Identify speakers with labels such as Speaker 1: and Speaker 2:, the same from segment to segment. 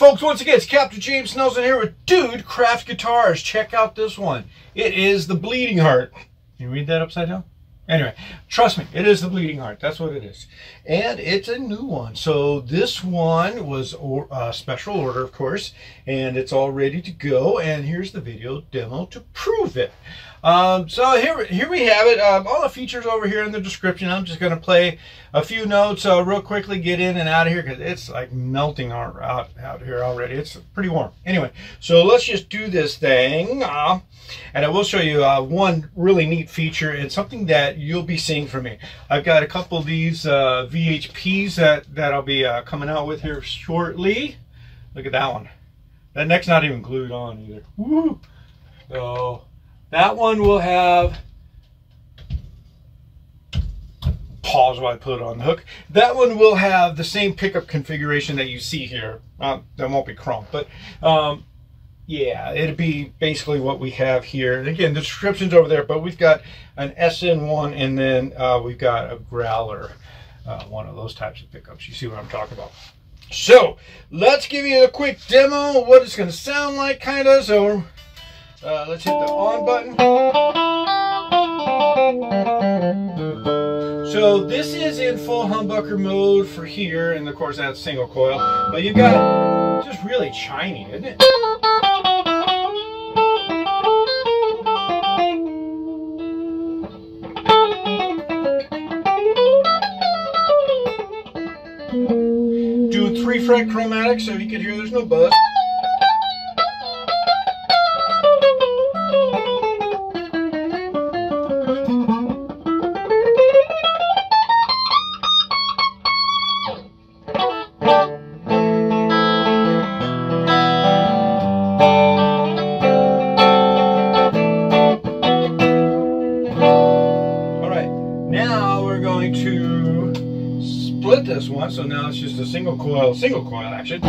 Speaker 1: folks, once again, it's Captain James Nelson here with Dude Craft Guitars. Check out this one. It is the Bleeding Heart. Can you read that upside down? Anyway, trust me, it is the Bleeding Heart. That's what it is. And it's a new one. So this one was a special order, of course, and it's all ready to go. And here's the video demo to prove it. So here we have it. All the features over here in the description. I'm just going to play a few notes real quickly, get in and out of here because it's like melting out here already. It's pretty warm. Anyway, so let's just do this thing. And I will show you one really neat feature and something that you'll be seeing from me. I've got a couple of these VHPs that I'll be coming out with here shortly. Look at that one. That neck's not even glued on either. Woo! So that one will have, pause while I put it on the hook. That one will have the same pickup configuration that you see here. That won't be chrome, but yeah, it'll be basically what we have here. And again, the description's over there, but we've got an SN1 and then we've got a Growler, one of those types of pickups. You see what I'm talking about. So let's give you a quick demo of what it's going to sound like, kind of. So let's hit the on button. So this is in full humbucker mode for here, and of course that's single coil. But you've got just really chiny, isn't it? Doing 3-fret chromatic, so you can hear there's no buzz. This one, so now it's just a single coil action.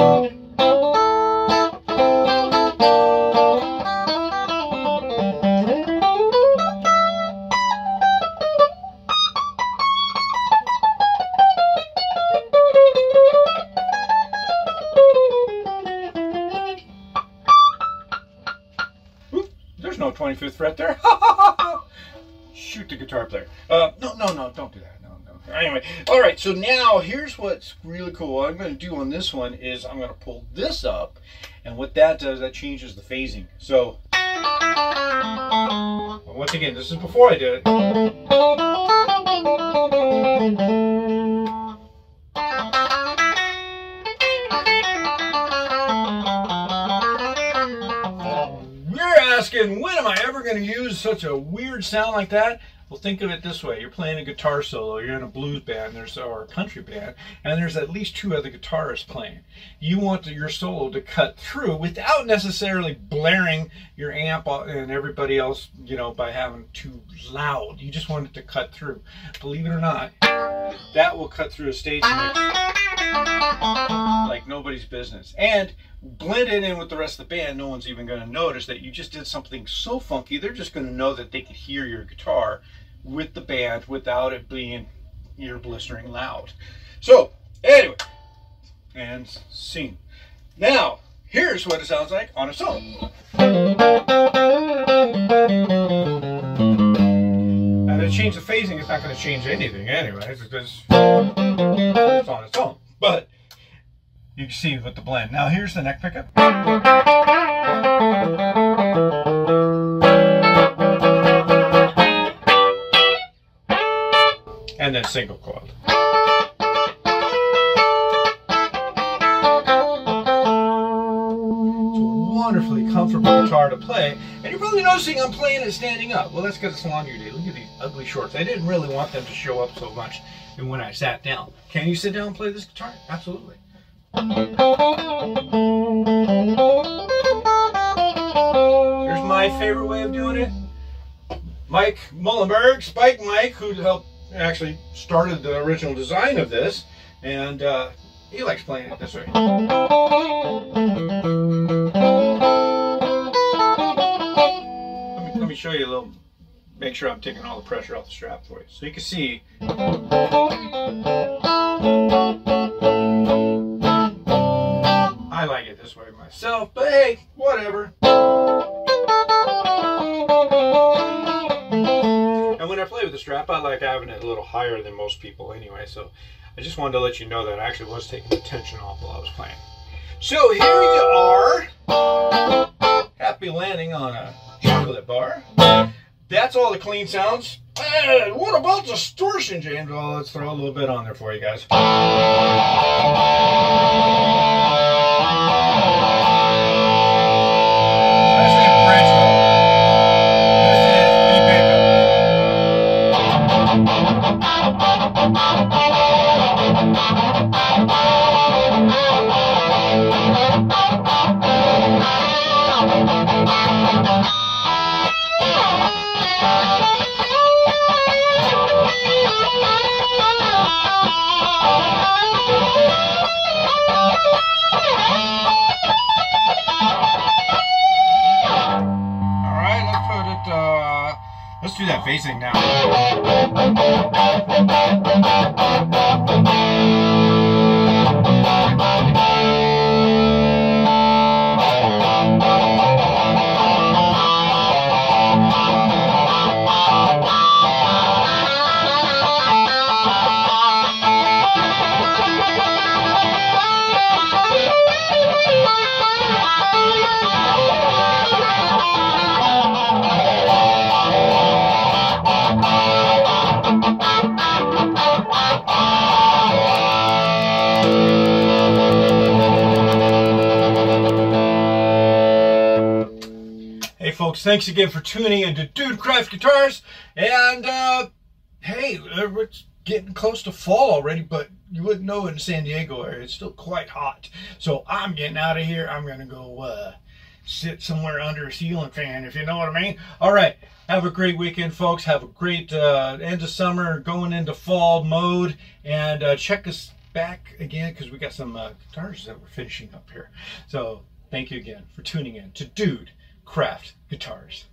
Speaker 1: Oop, there's no 25th fret there. Shoot the guitar player. No, don't do that. Anyway, all right, so now here's what's really cool. What I'm going to do on this one is I'm going to pull this up, and what that does, that changes the phasing. So once again, this is before I did it. You're asking, when am I ever going to use such a weird sound like that? Well, think of it this way. You're playing a guitar solo, you're in a blues band or a country band, and there's at least 2 other guitarists playing. You want your solo to cut through without necessarily blaring your amp and everybody else, you know, by having too loud. You just want it to cut through. Believe it or not, that will cut through a stage mix like nobody's business. And blend it in with the rest of the band. No one's even going to notice that you just did something so funky. They're just going to know that they could hear your guitar with the band without it being ear blistering loud. So anyway, and scene. Now here's what it sounds like on its own. And to change the phasing, it's not going to change anything anyway, because it's on its own. But you can see with the blend. Now here's the neck pickup. And then single coiled. It's a wonderfully comfortable guitar to play. And you're probably noticing I'm playing it standing up. Well, that's because it's laundry day. Look at these ugly shorts. I didn't really want them to show up so much when I sat down. Can you sit down and play this guitar? Absolutely. Here's my favorite way of doing it. Mike Mullenberg, Spike Mike, who helped actually started the original design of this, and he likes playing it this way. Let me show you a little, make sure I'm taking all the pressure off the strap for you. So you can see I like it this way myself, but hey, whatever. And when I play with the strap, I like having it a little higher than most people anyway, so I just wanted to let you know that I actually was taking the tension off while I was playing. So here you are, happy landing on a chocolate bar. That's all the clean sounds. What about distortion, James? Well, let's throw a little bit on there for you guys. Let's do that facing now. Folks, thanks again for tuning into Dude Craft Guitars, and hey, it's getting close to fall already, but you wouldn't know in the San Diego area, it's still quite hot. So I'm getting out of here. I'm gonna go sit somewhere under a ceiling fan, if you know what I mean. All right, have a great weekend, folks. Have a great end of summer, going into fall mode, and check us back again because we got some guitars that we're finishing up here. So thank you again for tuning in to Dude Craft Guitars.